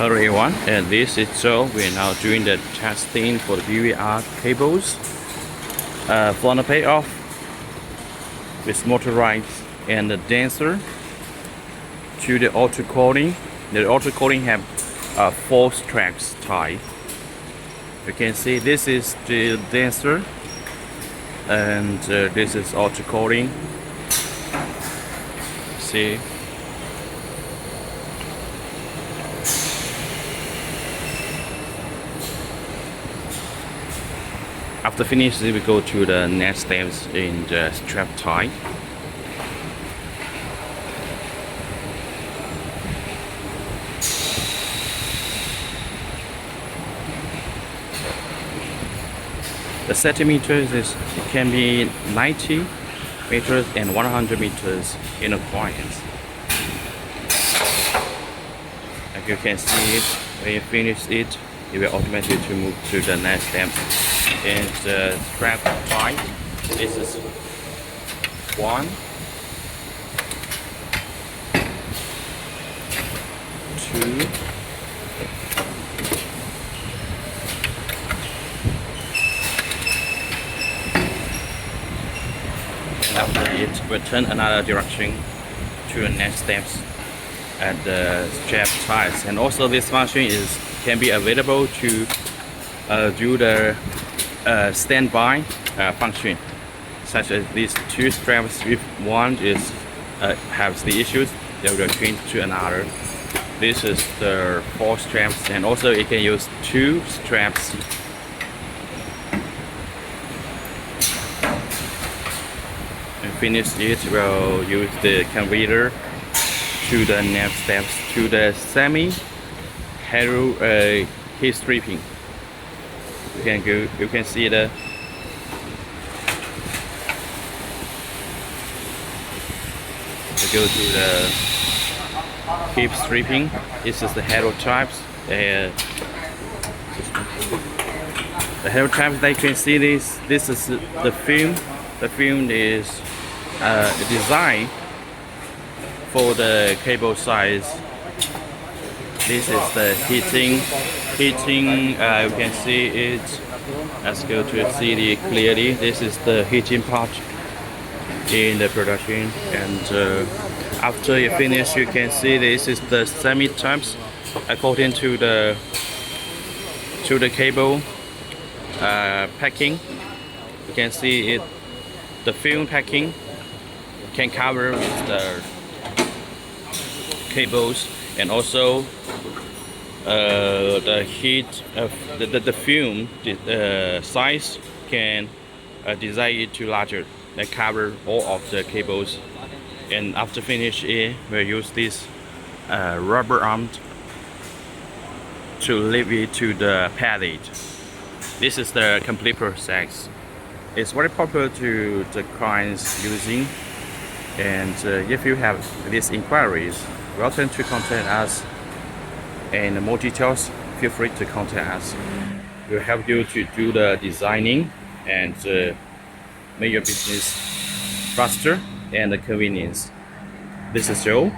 Hello everyone, and this is Joe. We are now doing the testing for the BVR cables from the payoff with motorized and the dancer to the auto coiling. The auto coiling have 4 straps tied. You can see this is the dancer and this is auto coiling. See. After finishing, we go to the next steps in the strap tie. The centimeters it can be 90 meters and 100 meters in accordance. As you can see it, when you finish it, it will automatically move to the next step. And the strap tie, this is 1, 2, and after it will turn another direction to the next steps at the strap ties. And also this function can be available to do the standby function, such as these 2 straps. If one has the issues, they will change to another. This is the 4 straps, and also it can use 2 straps. And finish it, we'll use the conveyor to the next steps to the semi-halo heat stripping. You can see the go to the heat stripping. This is the halo types. The halo types that you can see this is the film. The film is designed for the cable size. This is the heating. You can see it. Let's go to see it clearly. This is the heating part in the production, and after you finish, you can see this is the semi types according to the cable packing. You can see it. The film packing can cover the cables, and also the heat of the film size can design it to larger, that cover all of the cables. And after finish it, we'll use this rubber arm to leave it to the pallet. This is the complete process. It's very popular to the clients using, and if you have these inquiries, welcome to contact us. And more details, feel free to contact us. We'll help you to do the designing and make your business faster and convenience. This is Joe.